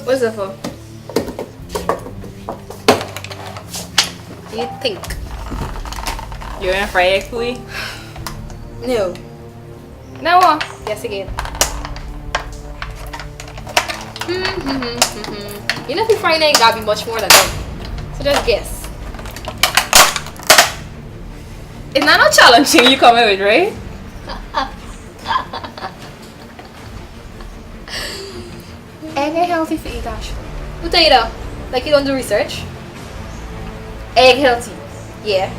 What's that for? What do you think? You're gonna fry egg for me? No. No. Guess again. You know if you fry an egg, gotta be much more than that. So just guess. It's not a challenge thing you come with, right? Egg ain't healthy for eat, Ashley. Who tell you that? Like you don't do research? Egg healthy. Yeah.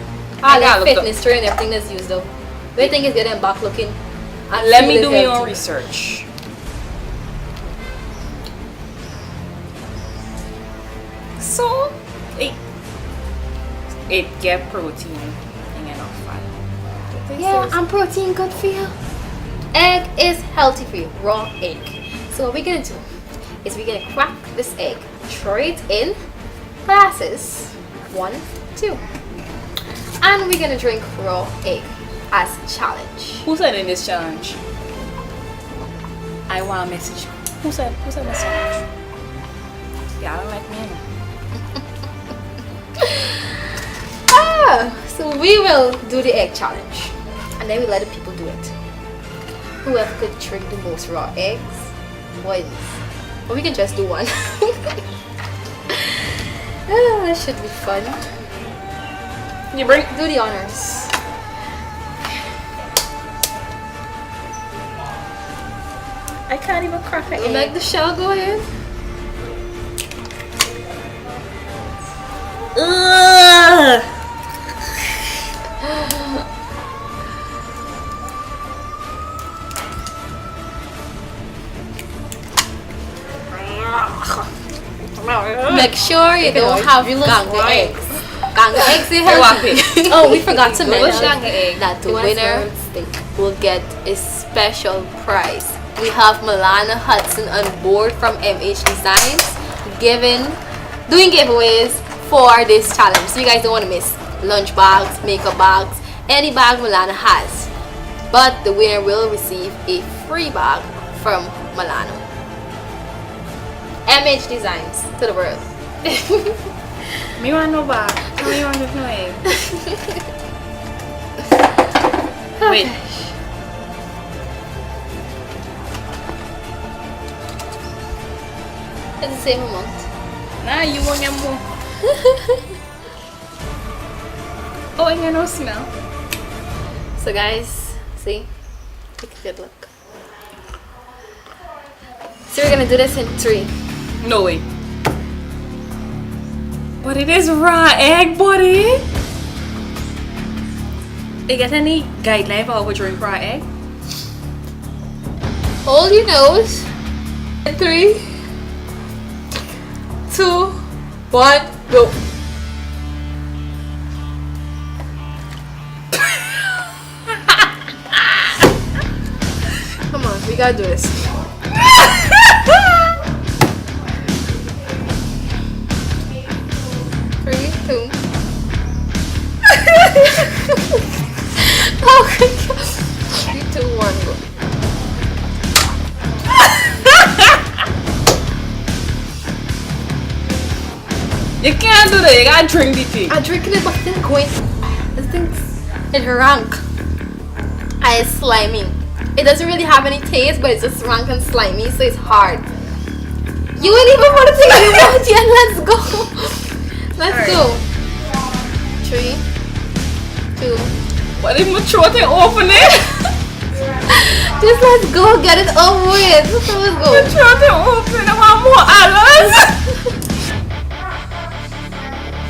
I All gotta that look fitness train and everything that's used though. What do you think is getting back looking? And Let me feel do my healthy? own research. So, it get protein and enough fat. Yeah, and protein good for you. Egg is healthy for you. Raw egg. So what we're gonna do is we're gonna crack this egg, throw it in glasses, 1, 2, and we're gonna drink raw egg as challenge. Who said in this challenge? I want a message. Who said message? Yeah, I don't like me anymore. So we will do the egg challenge, and then we let the people do it. Whoever could drink the most raw eggs wins. Or we can just do one. That should be fun. You bring. Do the honors. I can't even crack an You make the shell go in. Ugh. Make sure you don't have ganga eggs. Ganga eggs they Wapi. have. Oh, we forgot to What's mention ganga egg? that the winner will get a special prize. We have Milana Hudson on board from MH Designs doing giveaways for this challenge. So you guys don't want to miss lunch bags, makeup bags, any bag Milana has. But the winner will receive a free bag from Milano. MH Designs to the world. Me want no bag. Me want no egg. Wait. It's the same amount. Nah, you want get more. Oh, I got no smell. So guys, see? Take a good look. So we're gonna do this in 3. No way. But it is raw egg, buddy. You get any guideline for how we drink raw egg? Hold your nose. 3, 2, 1, go. Come on, we gotta do this. 3, 2. Oh my god. 3, 2, 1, go. You can't do that. You gotta drink the thing. I'm drinking it, but it's going. This thing's in rank. And it's slimy. It doesn't really have any taste, but it's just rank and slimy, so it's hard. You ain't even want to take it out yet. Let's go. Let's go. 3, 2. But if my throat ain't open it, Just let's go. Get it over with. So let's my go. throat ain't open. I want more olives.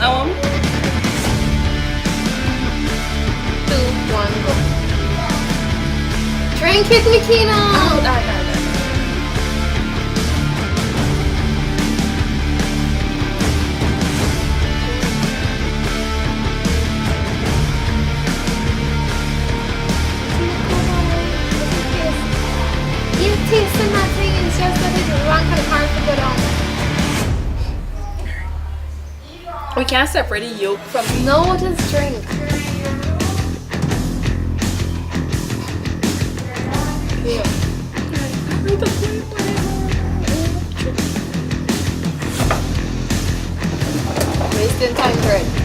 I want 2, 1, go. Drink it, Mikina. You tasting that thing, it's just that it's rank and hard to go down. We can't separate the yolk from the... No, just drink. Yeah. 1,500.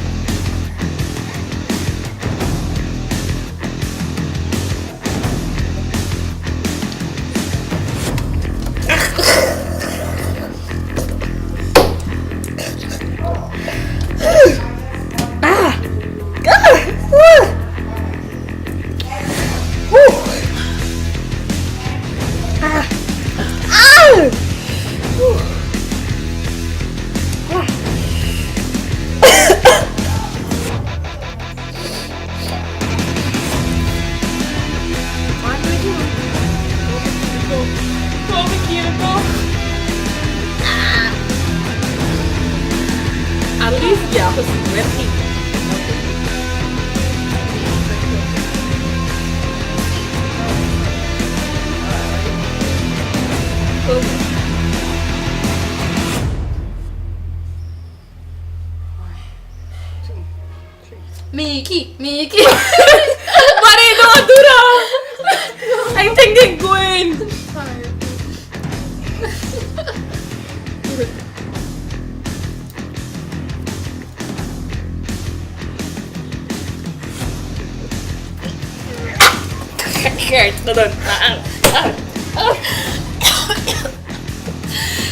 At least, yeah, because we're pink. Miki. Buddy, don't do that! I think they're going.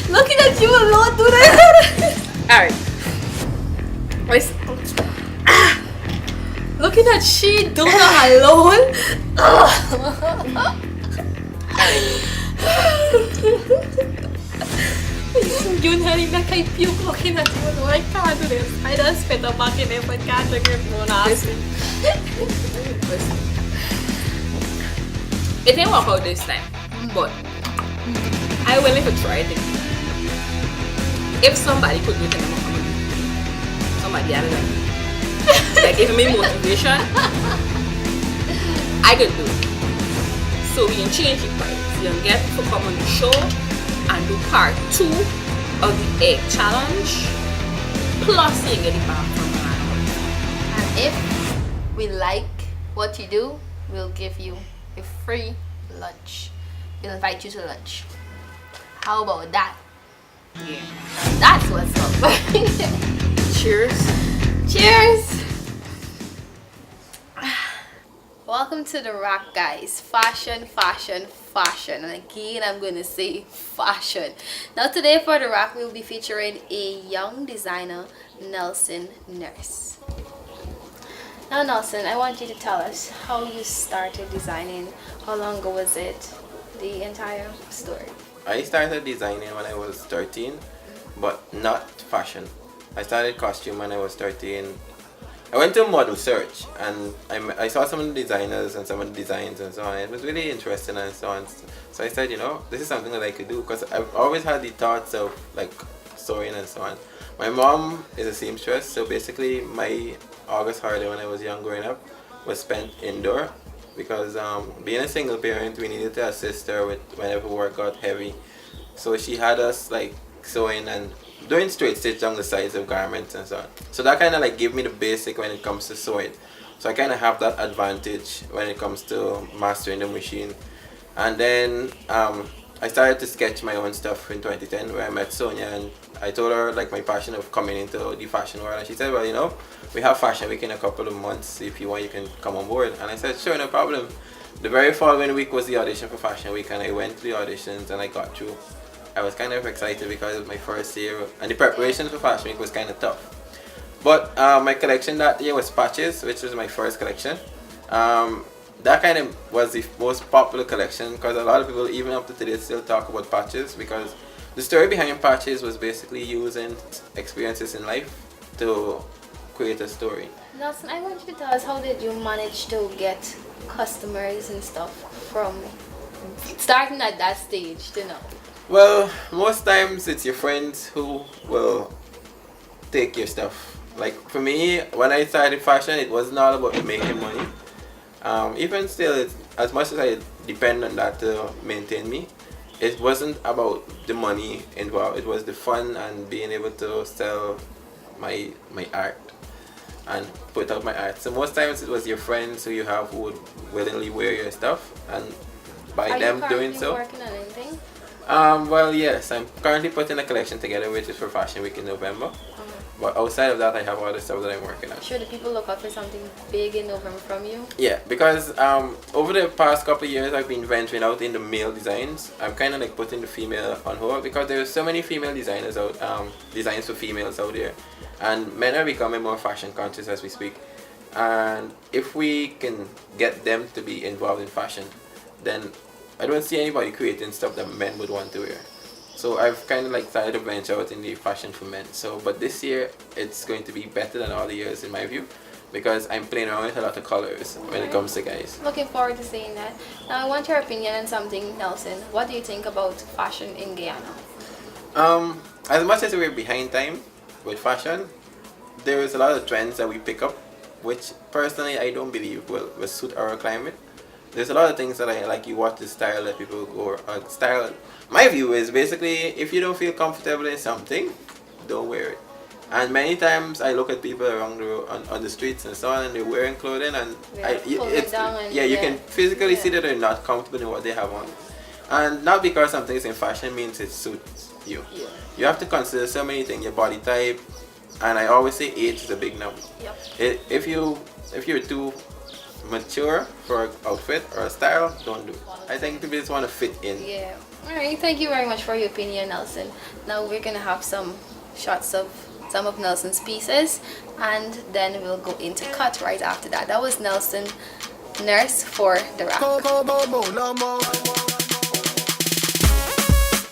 Looking at you alone, do that. Alright. Looking at she do that alone. Yun haring na kay puke looking at you alone. I can't do this. I just spit a back in it, but can't drink it more nasty. It didn't work out this time, but I willing to try it again. If somebody could do it, I'm gonna do it. Somebody other than me. Like give me motivation, I could do it. So we can change the price. You can get to come on the show and do part 2 of the egg challenge. Plus you get it back from Milano. And if we like what you do, we'll give you a free lunch. We'll invite you to lunch. How about that? Yeah. That's what's up. Cheers. Cheers! Welcome to the Rack, guys. Fashion. And again, I'm going to say fashion. Now today for the Rack, we'll be featuring a young designer, Nelson Nurse. Now Nelson, I want you to tell us how you started designing. How long ago was it? The entire story. I started designing when I was 13, but not fashion. I started costume when I was 13. I went to a model search and I saw some of the designers and some of the designs and so on. It was really interesting and so on. So I said, you know, this is something that I could do because I've always had the thoughts of like sewing and so on. My mom is a seamstress, so basically my August holiday when I was young growing up was spent indoor because being a single parent, we needed to assist her with whenever work got heavy. So she had us like sewing and doing straight stitch on the sides of garments and so on. So that kind of like gave me the basic when it comes to sewing. So I kind of have that advantage when it comes to mastering the machine. And then I started to sketch my own stuff in 2010 where I met Sonia and I told her like my passion of coming into the fashion world, and she said, well, you know, we have Fashion Week in a couple of months. If you want, you can come on board. And I said, sure, no problem. The very following week was the audition for Fashion Week, and I went to the auditions and I got through. I was kind of excited because it was my first year and the preparation for Fashion Week was kind of tough. But my collection that year was Patches, which was my first collection. That kind of was the most popular collection because a lot of people even up to today still talk about Patches, because the story behind Patches was basically using experiences in life to create a story. Nelson, I want you to tell us, how did you manage to get customers and stuff from starting at that stage to now? Well, most times it's your friends who will take your stuff. Like for me, when I started fashion, it wasn't all about making money. Even still, as much as I depend on that to maintain me, it wasn't about the money involved. It was the fun and being able to sell my art and put out my art. So most times it was your friends who you have who would willingly wear your stuff, and by them doing so. Are you currently working on anything? Well, yes, I'm currently putting a collection together which is for Fashion Week in November. But outside of that, I have other stuff that I'm working on. Should the people look out for something big in November from you? Yeah, because over the past couple of years, I've been venturing out into male designs. I'm kind of like putting the female on hold because there's so many female designers out, designs for females out there, and men are becoming more fashion conscious as we speak. And if we can get them to be involved in fashion, then I don't see anybody creating stuff that men would want to wear. So I've kind of like started to venture out in the fashion for men. So, but this year it's going to be better than all the years in my view, because I'm playing around with a lot of colors when it comes to guys. Looking forward to seeing that. Now I want your opinion on something, Nelson. What do you think about fashion in Guyana? As much as we're behind time with fashion, there is a lot of trends that we pick up, which personally I don't believe will suit our climate. There's a lot of things that I like. You watch the style that people go style. My view is basically, if you don't feel comfortable in something, don't wear it. And many times I look at people around on the streets and so on, and they're wearing clothing, and you can physically see that they're not comfortable in what they have on. And not because something is in fashion means it suits you. Yeah. You have to consider so many things, your body type, and I always say age is a big number. Yep. If you're too mature for an outfit or a style, don't do it. I think people just want to fit in. Yeah. Alright, thank you very much for your opinion, Nelson. Now we're gonna have some shots of some of Nelson's pieces, and then we'll go into cut right after that. That was Nelson Nurse for the Rock.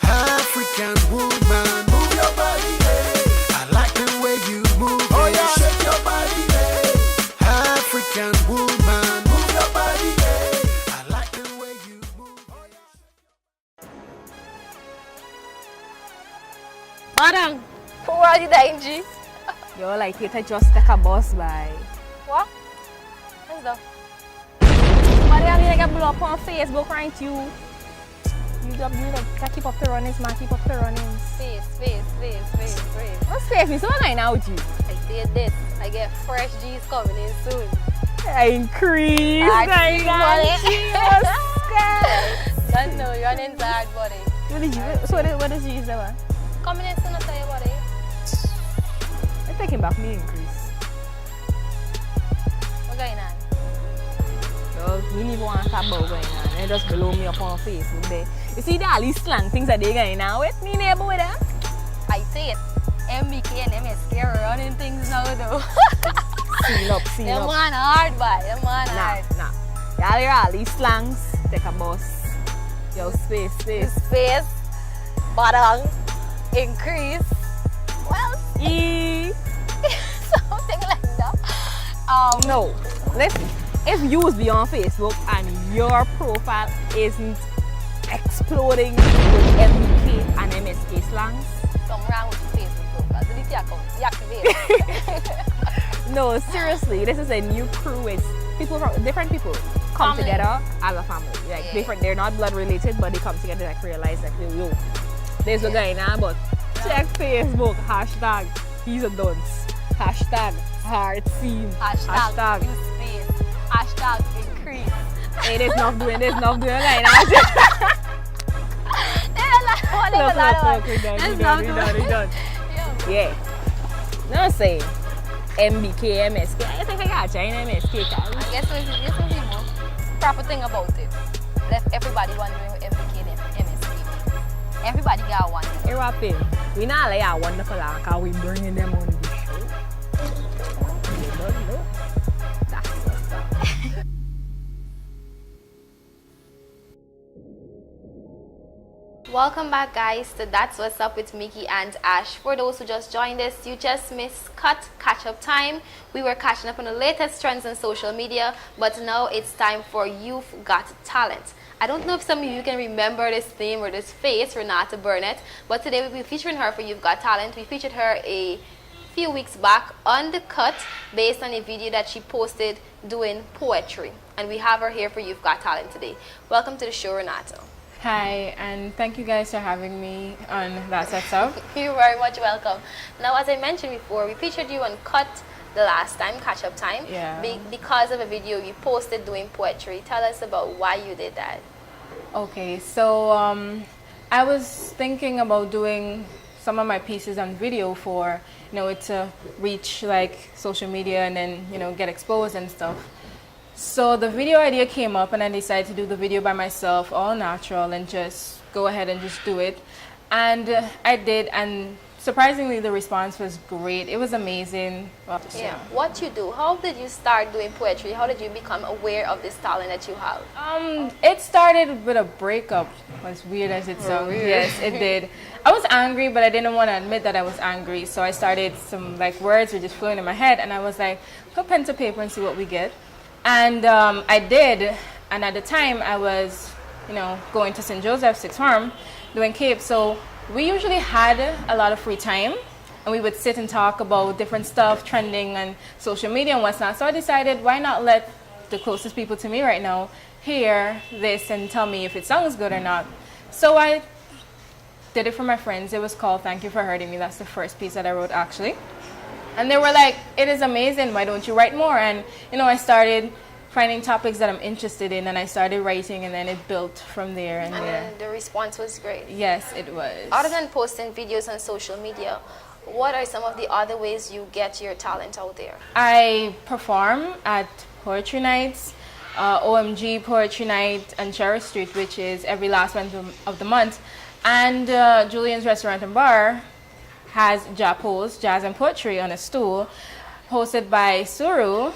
African woman, move your body, hey. I like the way you move, oh yeah, shake your body, hey. African woman, move your body, hey. I like the way you move, oh yeah. Madam, who are you dying, G? Yo, like it, I just take a bus by. What? What's that? Mariam, you like blow up on Facebook, right? You keep up the runnings, man. Keep up the runnings. Face. What's face? Me so like now with you. I did this. I get fresh G's coming in soon. I increase. I What don't know, you're an inside body. what is you say, man? Coming in soon, I'll tell you body. I'm taking back me increase. What's going on? So, me need one talk about going on. They just blow me up on Facebook there. You see all these slang things that they going on with me neighbor with them? I say it. MBK and MSK are running things now though. Seal up. Them man hard, boy. Them man hard. Nah. Y'all hear all these slangs? Take a bus. Yo, space. Space, badang, increase. Well, something like that. No. Listen. If you be on Facebook and your profile isn't exploding with MBK and MSK slangs, something wrong with your Facebook profile. Delete your account. Deactivate it. no, seriously, this is a new crew. It's people from different people come Family. together as a family. Like different, they're not blood related, but they come together like realize like yo, there's a guy now, but check Facebook, hashtag he's a dunce, hashtag hard scene, Hashtag use space. Hashtag increase. Hey, there's not doing like that. Look, we done. Yeah. No, I'm saying MBK, MSK. I think I got China MSK. I guess what's the more proper thing about it. Let everybody wondering what MBK and MSK. Everybody got one. Hey, rapping. We not like our wonderful because we bringing them on the show. You don't know. That's what's up. Welcome back, guys, to That's What's Up with Mickey and Ash. For those who just joined us, you just missed catch-up time. We were catching up on the latest trends on social media, but now it's time for You've Got Talent. I don't know if some of you can remember this name or this face, Renata Burnett, but today we'll be featuring her for You've Got Talent. We featured her a few weeks back on The Cut based on a video that she posted doing poetry. And we have her here for You've Got Talent today. Welcome to the show, Renata. Hi, and thank you guys for having me on That's What's Up. You're very much welcome. Now, as I mentioned before, we featured you on Cut the last time, catch-up time, because of a video you posted doing poetry. Tell us about why you did that. Okay, so I was thinking about doing some of my pieces on video for, it to reach like social media and then, get exposed and stuff. So the video idea came up and I decided to do the video by myself, all natural, and just go ahead and just do it. And I did, and surprisingly the response was great. It was amazing. Yeah. What you do? How did you start doing poetry? How did you become aware of this talent that you have? It started with a breakup, as weird as it sounds. Yes, it did. I was angry, but I didn't want to admit that I was angry. So I started, some like words were just flowing in my head, and I was like, put pen to paper and see what we get. And I did. And at the time I was, going to St. Joseph's Sixth Form, doing Cape. So we usually had a lot of free time, and we would sit and talk about different stuff, trending and social media and what's not. So I decided, why not let the closest people to me right now hear this and tell me if it sounds good or not. So I did it for my friends. It was called Thank You for Hurting Me. That's the first piece that I wrote, actually. And they were like, it is amazing. Why don't you write more? And, I started finding topics that I'm interested in, and I started writing, and then it built from there and there. And the response was great. Yes, it was. Other than posting videos on social media, what are some of the other ways you get your talent out there? I perform at poetry nights, OMG Poetry Night on Cherry Street, which is every last Wednesday of the month. And Julian's Restaurant and Bar has Japos, Jazz and Poetry, on a stool, hosted by Suru,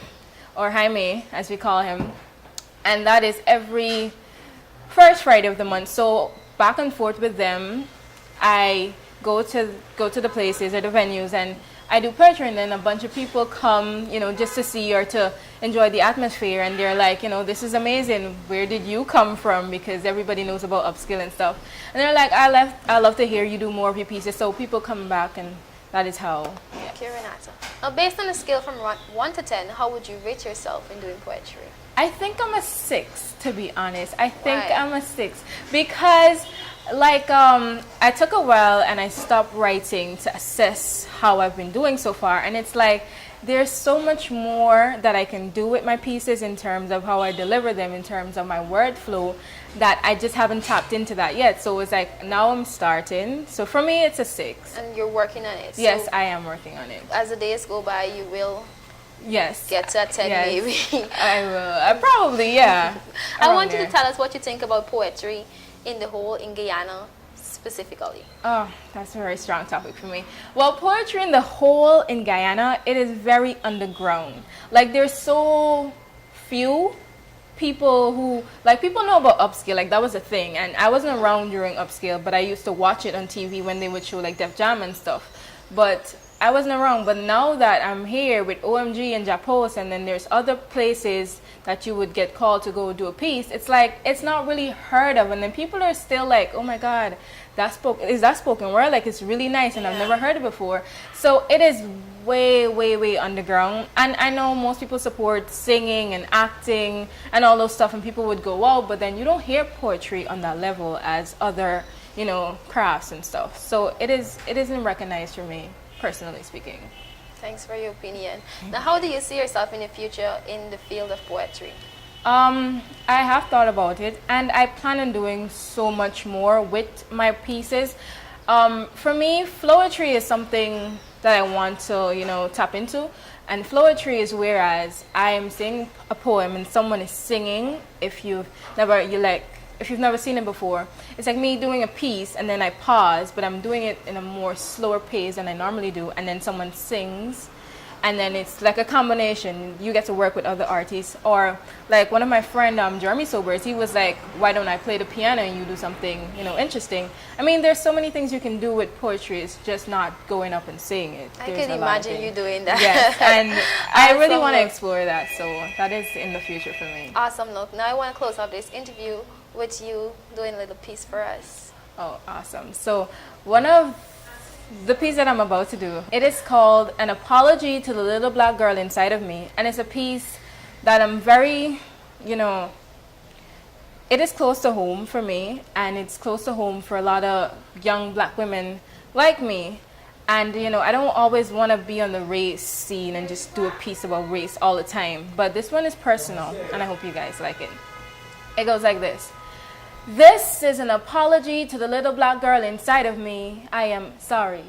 or Jaime, as we call him. And that is every first Friday of the month. So back and forth with them, I go to the places or the venues, and I do poetry, and then a bunch of people come, just to see or to enjoy the atmosphere, and they're like, this is amazing. Where did you come from? Because everybody knows about upskill and stuff. And they're like, I love to hear you do more of your pieces. So people come back, and that is how. Yeah. Okay, Renata. Now, based on a scale from 1 to 10, how would you rate yourself in doing poetry? I think I'm a 6, to be honest. I think Why? I'm a 6 because, I took a while and I stopped writing to assess how I've been doing so far, and it's like there's so much more that I can do with my pieces in terms of how I deliver them, in terms of my word flow, that I just haven't tapped into that yet. So it's like now I'm starting. So for me, it's a 6. And you're working on it. Yes, So I am working on it. as the days go by, you will Yes. get to a 10 Yes. maybe. I will. I probably, yeah. I Around want you there. to tell us what you think about poetry in the whole, in Guyana specifically. Oh, that's a very strong topic for me. Well, poetry in the whole in Guyana, it is very underground. Like, there's so few people who, people know about upscale, that was a thing. And I wasn't around during upscale, but I used to watch it on TV when they would show Def Jam and stuff. But I wasn't around. But now that I'm here with OMG and Japos, and then there's other places that you would get called to go do a piece, it's like, it's not really heard of. And then people are still like, oh my God, is that spoken word? It's really nice, and I've never heard it before. So it is way, way, way underground. And I know most people support singing and acting and all those stuff, and people would go out, but then you don't hear poetry on that level as other, crafts and stuff. So it isn't recognized for me, personally speaking. Thanks for your opinion. Now, how do you see yourself in the future in the field of poetry? I have thought about it, and I plan on doing so much more with my pieces. For me, flowetry is something that I want to, tap into. And flowetry is whereas I am saying a poem and someone is singing. If you've never seen it before, it's like me doing a piece and then I pause, but I'm doing it in a more slower pace than I normally do, and then someone sings, and then it's like a combination. You get to work with other artists, or like one of my friend, Jeremy Sobers, he was like, why don't I play the piano and you do something, interesting? I mean, there's so many things you can do with poetry. It's just not going up and saying it. I There's can a lot of imagine you things. doing that. Yes, and I really Awesome want to look. explore that, so that is in the future for me. Awesome. Look, now I want to close off this interview with you doing a little piece for us. Oh, awesome. So one of the piece that I'm about to do, it is called An Apology to the Little Black Girl Inside of Me. And it's a piece that I'm very, it is close to home for me, and it's close to home for a lot of young black women like me. And, I don't always want to be on the race scene and just do a piece about race all the time. But this one is personal, and I hope you guys like it. It goes like this. This is an apology to the little black girl inside of me. I am sorry.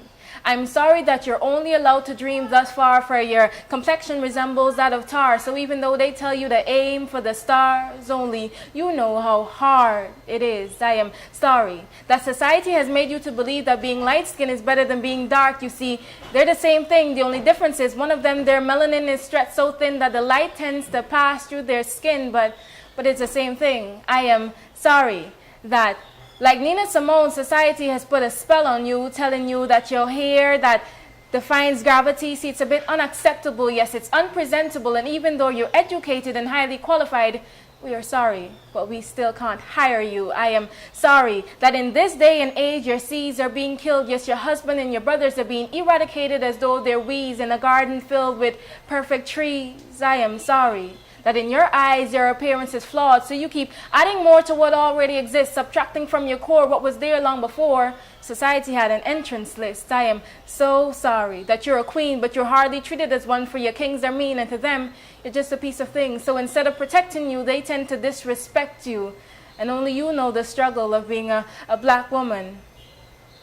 I'm sorry that you're only allowed to dream thus far, for your complexion resembles that of tar. So even though they tell you to aim for the stars only, you know how hard it is. I am sorry that society has made you to believe that being light-skinned is better than being dark. You see, they're the same thing. The only difference is one of them, their melanin is stretched so thin that the light tends to pass through their skin, but it's the same thing. I am sorry that, like Nina Simone, society has put a spell on you, telling you that your hair that defines gravity, see, it's a bit unacceptable. Yes, it's unpresentable, and even though you're educated and highly qualified, we are sorry, but we still can't hire you. I am sorry that in this day and age, your seeds are being killed. Yes, your husband and your brothers are being eradicated as though they're weeds in a garden filled with perfect trees. I am sorry that in your eyes your appearance is flawed, so you keep adding more to what already exists, subtracting from your core what was there long before. Society had an entrance list. I am so sorry that you're a queen, but you're hardly treated as one, for your kings are mean, and to them you're just a piece of thing. So instead of protecting you, they tend to disrespect you, and only you know the struggle of being a black woman.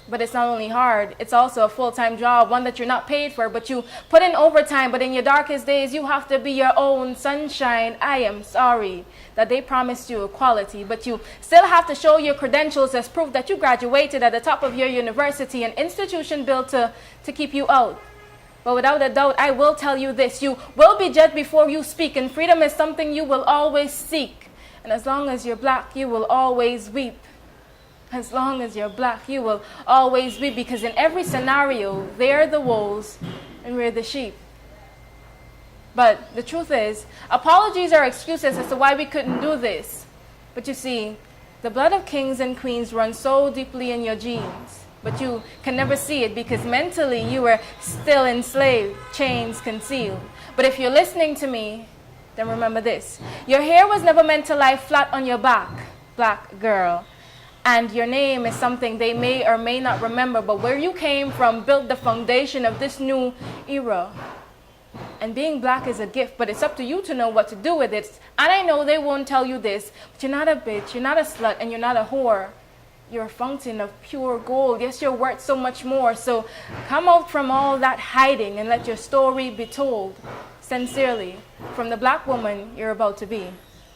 But it's not only hard, it's also a full-time job, one that you're not paid for, but you put in overtime. But in your darkest days, you have to be your own sunshine. I am sorry that they promised you equality, but you still have to show your credentials as proof that you graduated at the top of your university, an institution built to keep you out. But without a doubt, I will tell you this: you will be judged before you speak, and freedom is something you will always seek. And as long as you're black, you will always weep. As long as you're black, you will always be, because in every scenario, they're the wolves and we're the sheep. But the truth is, apologies are excuses as to why we couldn't do this. But you see, the blood of kings and queens runs so deeply in your genes, but you can never see it because mentally you were still enslaved, chains concealed. But if you're listening to me, then remember this: your hair was never meant to lie flat on your back, black girl. And your name is something they may or may not remember, but where you came from built the foundation of this new era. And being black is a gift, but it's up to you to know what to do with it. And I know they won't tell you this, but you're not a bitch, you're not a slut, and you're not a whore. You're a fountain of pure gold. Yes, you're worth so much more. So come out from all that hiding and let your story be told. Sincerely, from the black woman you're about to be.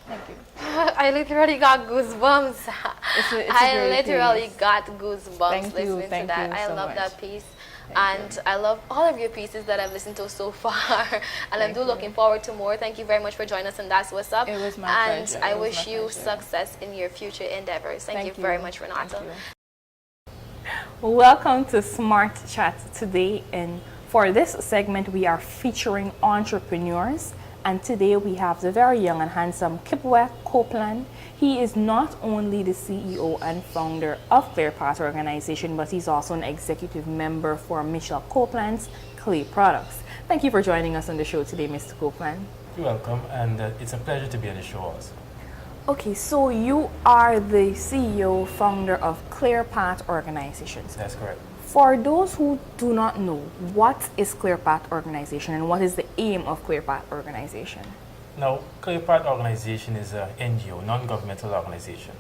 Thank you. I literally got goosebumps. It's a I great literally piece. got goosebumps Thank you, listening to thank that. you I so love much. that piece. Thank I love all of your pieces that I've listened to so far. And I'm Thank you. looking forward to more. Thank you very much for joining us, and that's what's up. It was my and pleasure. I It was wish my you pleasure. success in your future endeavors. Thank you very much, Renata. Thank you. Welcome to Smart Chat today, and for this segment we are featuring entrepreneurs, and today we have the very young and handsome Kipwek Copeland. He is not only the CEO and founder of ClearPath Organization, but he's also an executive member for Michelle Copeland's Clay Products. Thank you for joining us on the show today, Mr. Copeland. You're welcome, and it's a pleasure to be on the show also. Okay, so you are the CEO, founder of ClearPath Organizations. That's correct. For those who do not know, what is ClearPath Organization and what is the aim of ClearPath Organization? Now, ClearPath Organization is an NGO, non-governmental organization,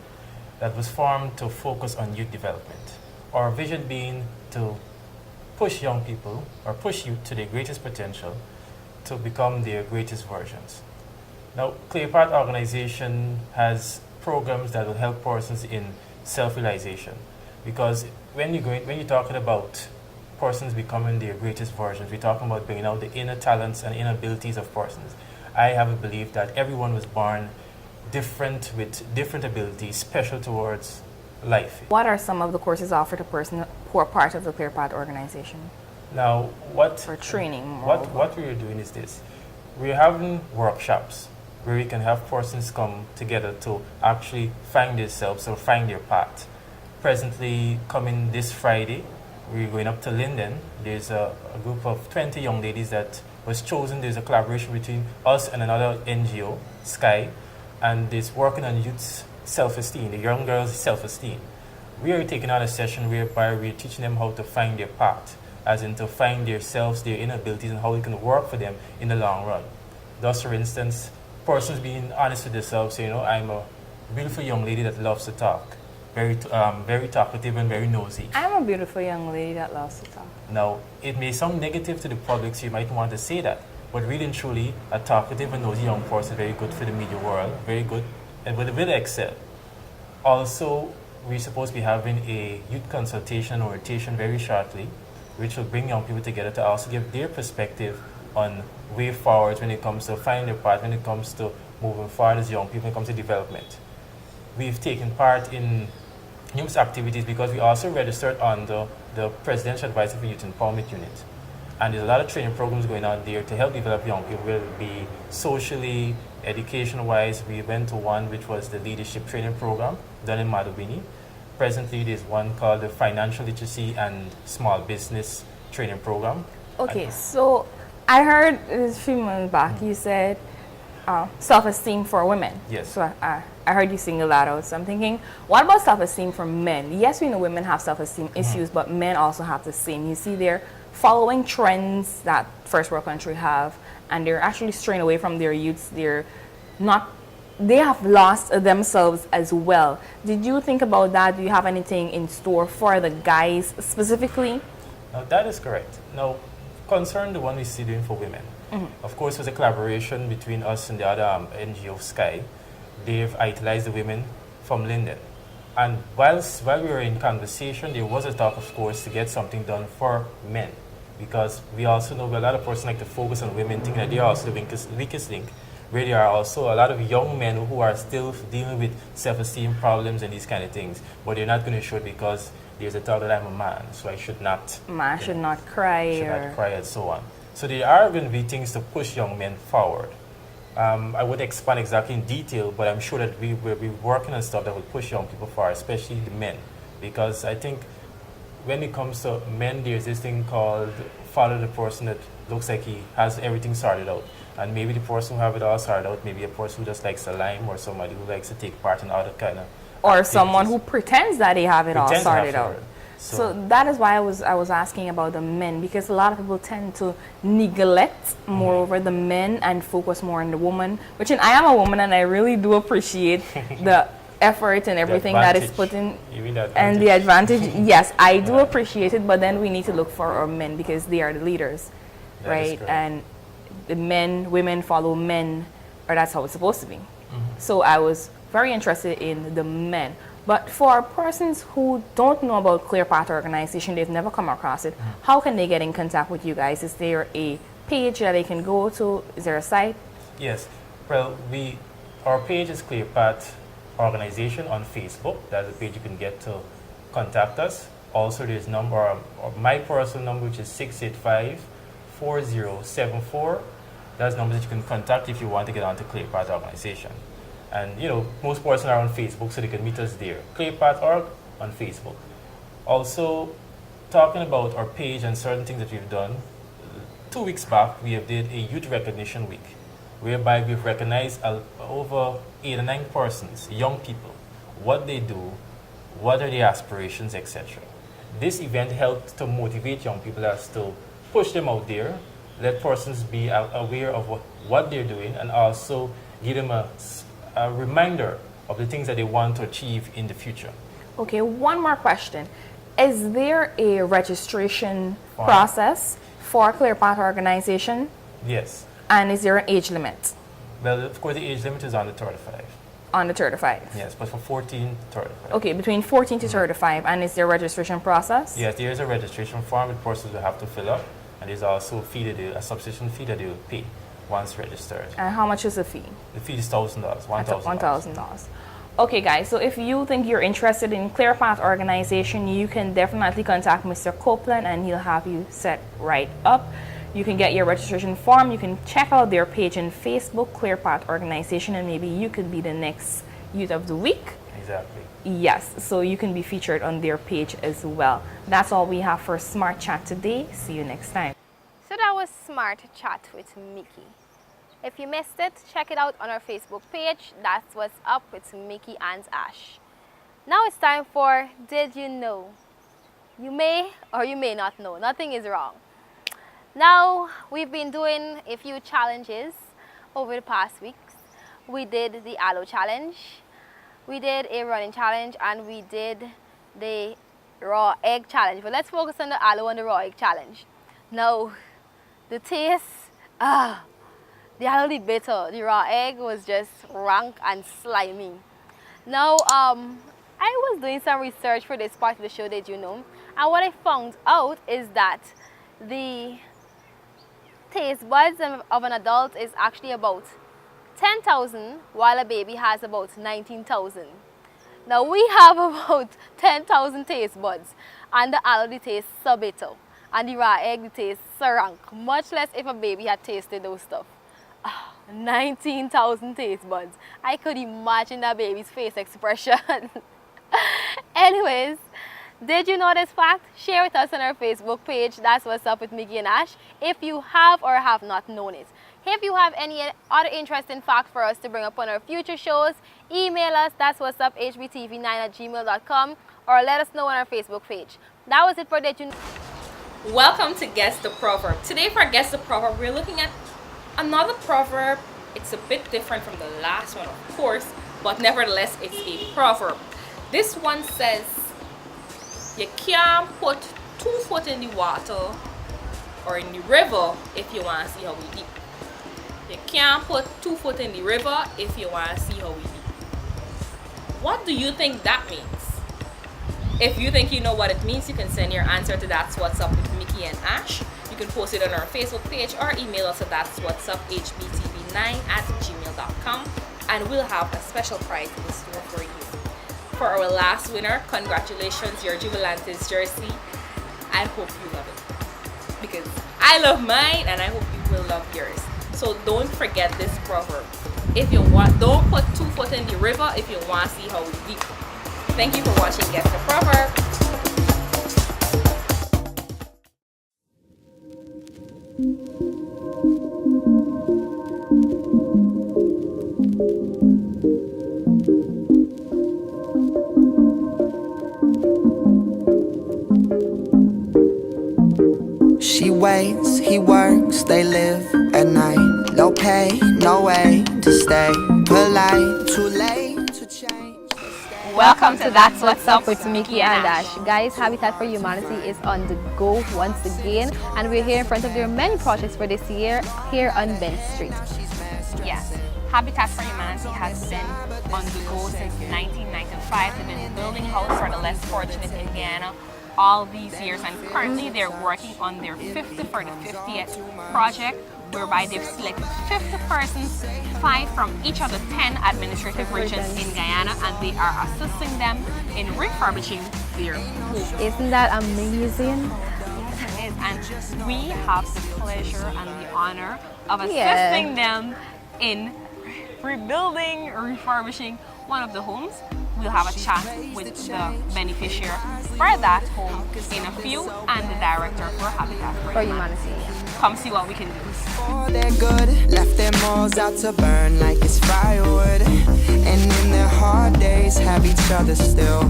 that was formed to focus on youth development. Our vision being to push young people, or push youth to their greatest potential to become their greatest versions. Now, ClearPath Organization has programs that will help persons in self-realization, because when you're talking about persons becoming their greatest versions, we're talking about bringing out the inner talents and inner abilities of persons. I have a belief that everyone was born different, with different abilities, special towards life. What are some of the courses offered to persons who are part of the ClearPath Organization? Now, what For training, what we are doing is this: we're having workshops where we can have persons come together to actually find themselves or find their path. Presently, coming this Friday, we're going up to Linden. There's a group of 20 young ladies that was chosen. There's a collaboration between us and another NGO, Sky, and it's working on youth's self-esteem, the young girls' self-esteem. We are taking on a session whereby we're teaching them how to find their path, as in to find themselves, their inner abilities, and how it can work for them in the long run. Thus, for instance, persons being honest with themselves, say, I'm a beautiful young lady that loves to talk, very talkative and very nosy. I'm a beautiful young lady that loves to talk. Now, it may sound negative to the public, so you might want to say that, but really and truly, a talkative and nosy young person is very good for the media world, very good, and will excel. Also, we're supposed to be having a youth consultation or rotation very shortly, which will bring young people together to also give their perspective on way forward when it comes to finding their path, when it comes to moving forward as young people, when it comes to development. We've taken part in numerous activities because we also registered on the Presidential Advisor for Youth Empowerment Unit. And there's a lot of training programs going on there to help develop young people, whether it be socially, education-wise. We went to one which was the leadership training program done in Madubini. Presently, there's one called the Financial Literacy and Small Business Training Program. Okay, so I heard a few months back you said self-esteem for women. Yes. So I heard you single that out. So I'm thinking, what about self-esteem for men? Yes, we know women have self-esteem issues, but men also have the same. You see, they're following trends that first world country have, and they're actually straying away from their youths. They have lost themselves as well. Did you think about that? Do you have anything in store for the guys specifically? Now, that is correct. Now, concern the one we see doing for women. Of course, it was a collaboration between us and the other NGO, Sky. They've itemized the women from Linden. And while we were in conversation, there was a talk, of course, to get something done for men. Because we also know a lot of persons like to focus on women, thinking that they are also the weakest link. Where there are also a lot of young men who are still dealing with self-esteem problems and these kind of things. But they're not going to show it because there's a thought that I'm a man, so I should not. Man should not cry. Should not cry and so on. So there are going to be things to push young men forward. I wouldn't expand exactly in detail, but I'm sure that we will be working on stuff that will push young people forward, especially the men. Because I think when it comes to men, there's this thing called follow the person that looks like he has everything sorted out. And maybe the person who have it all sorted out, maybe a person who just likes a lime, or somebody who likes to take part in other kind of or activities. someone who pretends that they have it all Pretends to have sorted out. it. So that is why I was asking about the men, because a lot of people tend to neglect moreover the men and focus more on the woman, which I am a woman and I really do appreciate the effort and everything that is put in. You mean the and the advantage. Yes, I do appreciate it, but then we need to look for our men because they are the leaders, That is right? correct. And the women follow men, or that's how it's supposed to be. So I was very interested in the men. But for persons who don't know about Clear Path Organization, they've never come across it, how can they get in contact with you guys? Is there a page that they can go to? Is there a site? Yes. Well, our page is Clear Path Organization on Facebook. That's the page you can get to contact us. Also, there's my personal number, which is 685-4074. That's the number that you can contact if you want to get onto Clear Path Organization. And, most persons are on Facebook, so they can meet us there. Clear Path Org on Facebook. Also, talking about our page and certain things that we've done, 2 weeks back, we have did a Youth Recognition Week, whereby we've recognized over 8 or 9 persons, young people, what they do, what are their aspirations, etc. This event helped to motivate young people as to push them out there, let persons be aware of what they're doing, and also give them a reminder of the things that they want to achieve in the future. Okay, one more question. Is there a registration process for Clear Path Organization? Yes. And is there an age limit? Well, of course, the age limit is on the 35. On the 35? Yes, but for 14 to 35. Okay, between 14 to 35. And is there a registration process? Yes, there is a registration form that persons will have to fill up, and there's also a subscription fee that they will pay once registered. And how much is the fee? The fee is $1,000, $1,000. $1,000. Okay, guys, so if you think you're interested in Clear Path Organization, you can definitely contact Mr. Copeland and he'll have you set right up. You can get your registration form. You can check out their page on Facebook, Clear Path Organization, and maybe you could be the next Youth of the Week. Exactly. Yes, so you can be featured on their page as well. That's all we have for Smart Chat today. See you next time. So that was Smart Chat with Mickey. If you missed it, check it out on our Facebook page. That's what's up with Mickey and Ash. Now it's time for Did You Know? You may or you may not know. Nothing is wrong. Now, we've been doing a few challenges over the past weeks. We did the Aloe Challenge. we did a running challenge and we did the raw egg challenge. But let's focus on the aloe and the raw egg challenge. Now, the taste, the aloe did bitter. The raw egg was just rank and slimy. Now, I was doing some research for this part of the show, did you know? And what I found out is that the taste buds of an adult is actually about 10,000, while a baby has about 19,000. Now we have about 10,000 taste buds, and the aloe tastes so bitter, and the raw egg tastes so rank, much less if a baby had tasted those stuff. 19,000 taste buds. I could imagine that baby's face expression. Anyways, did you know this fact? Share with us on our Facebook page. That's What's Up with Mickey and Ash, if you have or have not known it. If you have any other interesting fact for us to bring up on our future shows, email us. That's what's up hbtv9@gmail.com, or let us know on our Facebook page. That was it for Did You Know. Welcome to Guess the Proverb. Today for Guess the Proverb, we're looking at another proverb. It's a bit different from the last one, of course, but nevertheless, it's a proverb. This one says, you can't put 2 foot in the water or in the river if you want to see how we deep. You can't put 2 foot in the river if you want to see how we deep. What do you think that means? If you think you know what it means, you can send your answer to That's What's Up with Mickey and Ash. You can post it on our Facebook page or email us at That's What's Up hbtv9@gmail.com, and we'll have a special prize in store for you. For our last winner, congratulations, your Jubilantes jersey. I hope you love it, because I love mine and I hope you will love yours. So don't forget this proverb. If you want, don't put 2 foot in the river if you want to see how we deep. Thank you for watching Guess the Proverb. She waits, he works, they live at night. Low pay, no way to stay polite. Too late to change. Welcome to That's What's Up with Mickey and Ash. Guys, Habitat for Humanity is on the go once again, and we're here in front of their many projects for this year here on Bent Street. Yes, Habitat for Humanity has been on the go since 1995. They've been building houses for the less fortunate in Guyana all these years, and currently they're working on their 50th project, whereby they've selected 50 persons, 5 from each of the 10 administrative regions in Guyana, and they are assisting them in refurbishing their homes. Isn't that amazing? It is, and we have the pleasure and the honor of assisting them in rebuilding or refurbishing one of the homes. We'll have a chat with the beneficiary for that home in a few, and the director for Habitat For Humanity. Come see what we can do. Oh, they're good, left their malls out to burn like it's firewood. And in their hard days have each other still,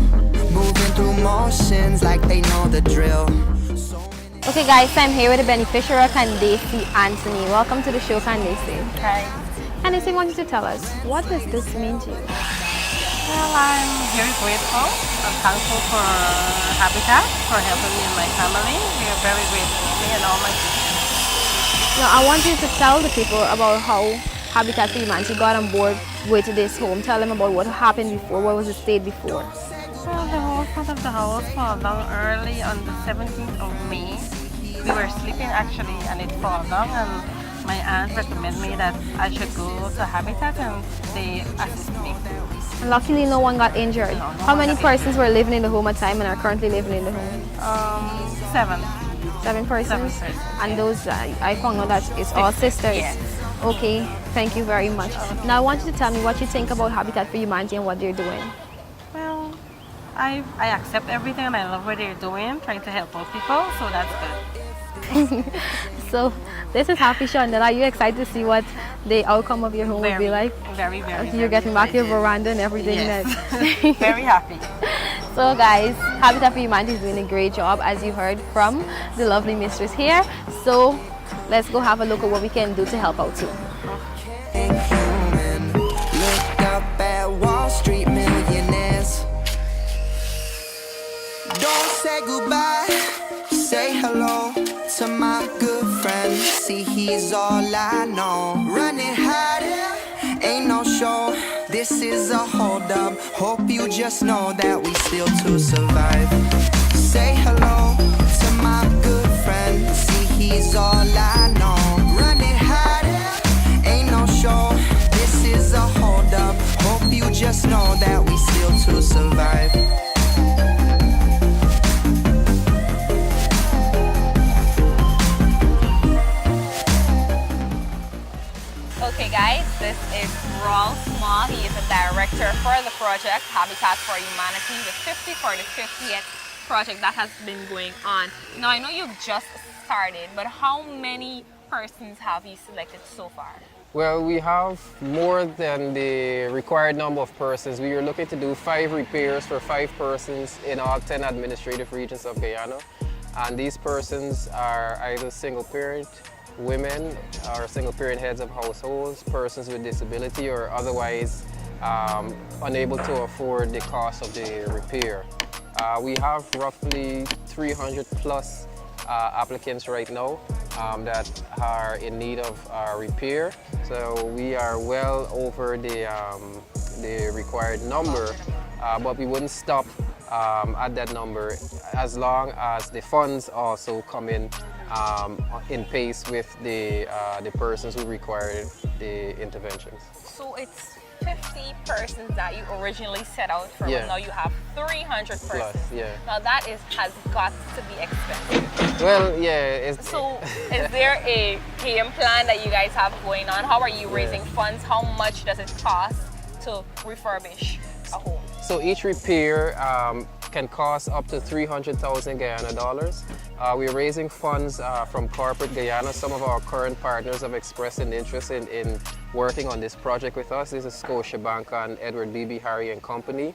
moving through motions like they know the drill. Okay guys, I'm here with the beneficiary, Candace Anthony. Welcome to the show, Candace. Hi. Candace, I want you to tell us, what does this mean to you? Well, I'm very grateful. I'm thankful for Habitat for helping me and my family. We are very grateful, me and all my people. Now, I want you to tell the people about how Habitat for Humanity got on board with this home. Tell them about what happened before, what was the state before. Well, the whole front of the house fell down early on the 17th of May. We were sleeping actually, and it fell down, and my aunt recommended me that I should go to Habitat, and they assist me. Luckily, no one got injured. No How one many got persons were living in the home at the time and are currently living in the home? 7. 7 persons? 7 persons. And those, I found out that it's all sisters. Yes. Okay, thank you very much. Now, I want you to tell me what you think about Habitat for Humanity and what they're doing. Well, I accept everything, and I love what they're doing, trying to help out people, so that's good. So, this is Happy Shonda. Are you excited to see what the outcome of your home will be like? Very, very. You're getting back your veranda and everything. Yes. Then. Very happy. So guys, Habitat for Humanity is doing a great job, as you heard from the lovely mistress here. So let's go have a look at what we can do to help out too. Looked up at Wall Street, million Don't say goodbye, say hello to my good friend. See, he's all I know. Running hard, ain't no show. This is a hold up. Hope you just know that we still to survive. Say hello to my good friend. See, he's all I know. Running hard, ain't no show. This is a hold up. Hope you just know that we still to survive. Okay guys, this is Raul Small. He is a director for the project Habitat for Humanity, the 50 for the 50th project that has been going on. Now I know you've just started, but how many persons have you selected so far? Well, we have more than the required number of persons. We are looking to do 5 repairs for 5 persons in all 10 administrative regions of Guyana. And these persons are either single parent, women, or single parent heads of households, persons with disability, or otherwise unable to afford the cost of the repair. We have roughly 300 plus applicants right now that are in need of repair. So we are well over the required number, but we wouldn't stop at that number as long as the funds also come in pace with the persons who require the interventions. So it's 50 persons that you originally set out for, Yeah. but now you have 300 persons. Plus, yeah. Now that has got to be expensive. Well, yeah. So is there a game plan that you guys have going on? How are you raising funds? How much does it cost to refurbish a home? So each repair can cost up to 300,000 Guyana dollars. We're raising funds from corporate Guyana. Some of our current partners have expressed an interest in working on this project with us. This is Scotiabank and Edward Beebe Harry and Company.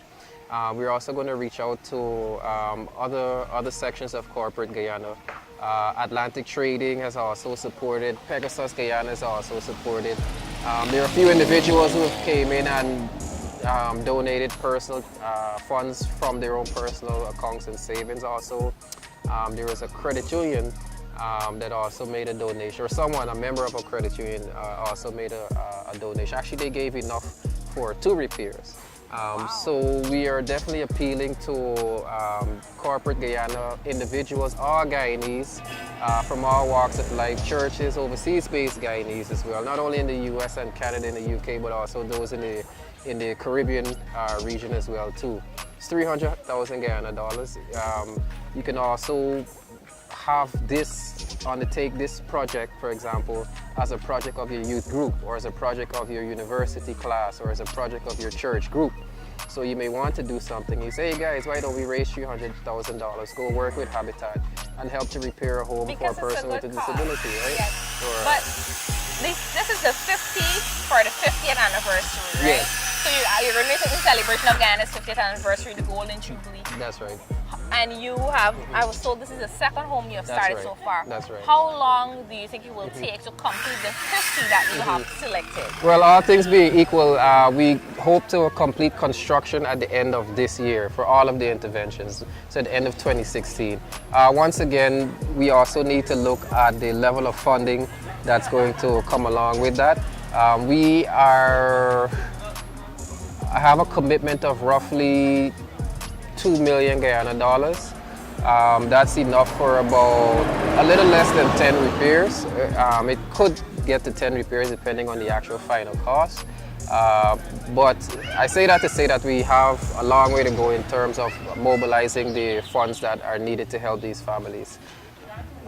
We're also going to reach out to other sections of corporate Guyana. Atlantic Trading has also supported. Pegasus Guyana has also supported. There are a few individuals who came in and donated personal funds from their own personal accounts and savings. Also, there was a credit union that also made a donation, or someone, a member of a credit union, also made a donation. Actually, they gave enough for 2 repairs. So we are definitely appealing to corporate Guyana individuals, all Guyanese, from all walks of life, churches, overseas-based Guyanese as well, not only in the US and Canada and the UK, but also those in the Caribbean region as well too. It's 300,000 Guyana dollars. You can also undertake this project, for example, as a project of your youth group, or as a project of your university class, or as a project of your church group. So you may want to do something. You say, hey guys, why don't we raise $300,000? Go work with Habitat and help to repair a home for a person with a disability, right? Yes. Or, but this is the 50th anniversary, right? Yes. So you're going to in celebration of Guyana's 50th anniversary, the Golden Jubilee. That's right. And you have, I was told this is the second home you have That's started right. so far. That's right. How long do you think it will take to complete the 50 that you have selected? Well, all things being equal, we hope to complete construction at the end of this year for all of the interventions, so at the end of 2016. Once again, we also need to look at the level of funding that's going to come along with that. I have a commitment of roughly 2 million Guyana dollars. That's enough for about a little less than 10 repairs. It could get to 10 repairs depending on the actual final cost. But I say that to say that we have a long way to go in terms of mobilizing the funds that are needed to help these families.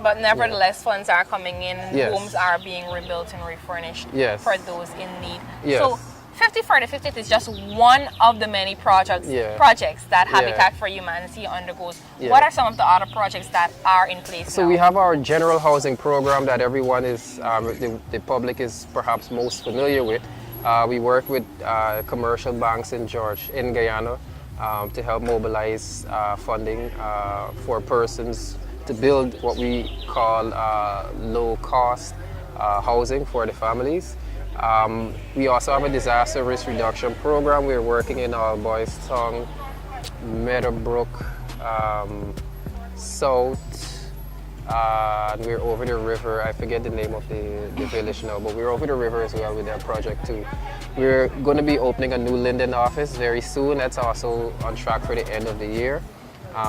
But nevertheless, funds are coming in, Yes. homes are being rebuilt and refurnished Yes. for those in need. Yes. So 50 for the 50th is just one of the many projects that Habitat for Humanity undergoes. Yeah. What are some of the other projects that are in place So now? we have our general housing program that everyone is, the public is perhaps most familiar with. We work with commercial banks in Guyana to help mobilize funding for persons to build what we call low-cost housing for the families. We also have a disaster risk reduction program. We're working in All Boys Town, Meadowbrook, south, and we're over the river. I forget the name of the village now, but we're over the river as well with that project too. We're going to be opening a new Linden office very soon. That's also on track for the end of the year.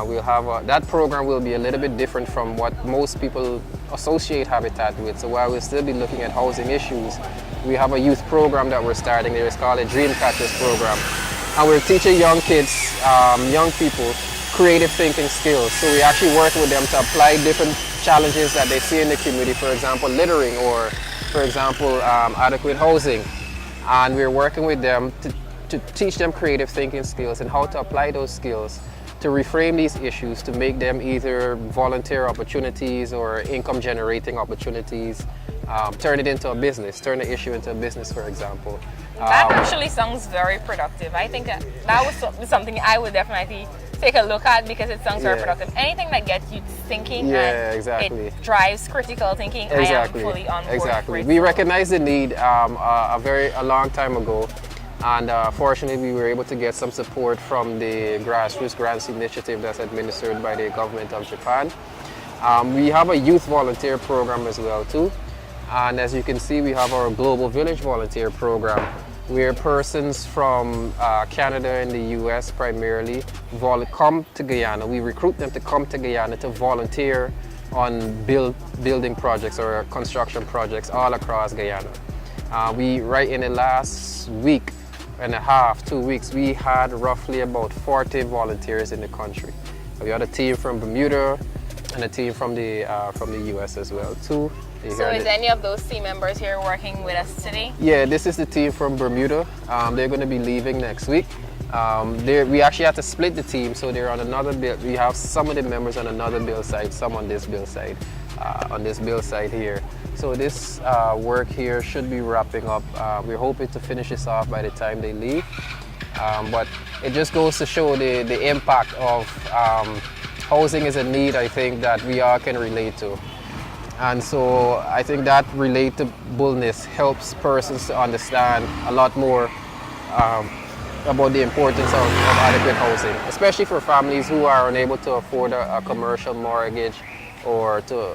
We'll have that program will be a little bit different from what most people associate Habitat with. So while we'll still be looking at housing issues, we have a youth program that we're starting there. It's called a Dream Catchers program. And we're teaching young kids, young people, creative thinking skills. So we actually work with them to apply different challenges that they see in the community, for example, littering or, for example, adequate housing. And we're working with them to teach them creative thinking skills and how to apply those skills to reframe these issues to make them either volunteer opportunities or income generating opportunities, turn it into a business, turn the issue into a business, for example. That actually sounds very productive. I think that was something I would definitely take a look at because it sounds very productive. Anything that gets you thinking and exactly. it drives critical thinking, Exactly. I am fully on board. Exactly. For it. We recognized the need a long time ago, and fortunately we were able to get some support from the Grassroots Grants Initiative that's administered by the government of Japan. We have a youth volunteer program as well too, and as you can see we have our Global Village Volunteer Program where persons from Canada and the US primarily come to Guyana. We recruit them to come to Guyana to volunteer on building projects or construction projects all across Guyana. Right in the last week and a half, 2 weeks, we had roughly about 40 volunteers in the country. We had a team from Bermuda and a team from the US as well too. So is any of those team members here working with us today? Yeah, this is the team from Bermuda. They're going to be leaving next week. We actually had to split the team, so they're on another build. We have some of the members on another build site, some on this build site, here. So this work here should be wrapping up. We're hoping to finish this off by the time they leave. But it just goes to show the impact of housing is a need, I think, that we all can relate to. And so I think that relatability helps persons to understand a lot more about the importance of adequate housing, especially for families who are unable to afford a commercial mortgage or to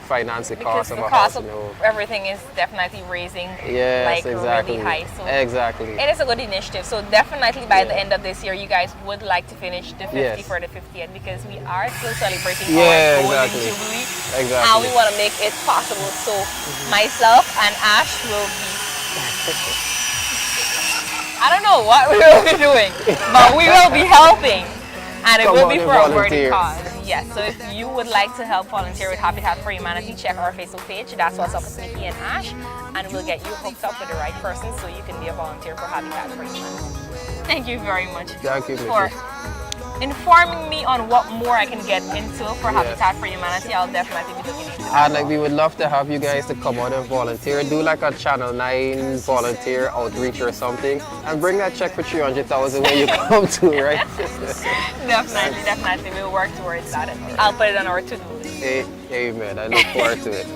finance the cost of a house. Because the cost of everything is definitely raising exactly. really high. So exactly. It is a good initiative. So definitely by the end of this year, you guys would like to finish the 50 for the 50th because we are still celebrating our golden jubilee. Exactly. And we want to make it possible. So myself and Ash will be... I don't know what we will be doing, but we will be helping. And it will be for a worthy cause. Yes, so if you would like to help volunteer with Habitat for Humanity, check our Facebook page. That's What's Up with Mickey and Ash. And we'll get you hooked up with the right person so you can be a volunteer for Habitat for Humanity. Thank you very much for informing me on what more I can get into for Habitat for Humanity. I'll definitely be looking into it. And we would love to have you guys to come out and volunteer. Do like a Channel 9 volunteer outreach or something, and bring that check for 300,000 when you come to, right? Definitely. We'll work towards that. I'll put it on our to-do list. Amen. I look forward to it.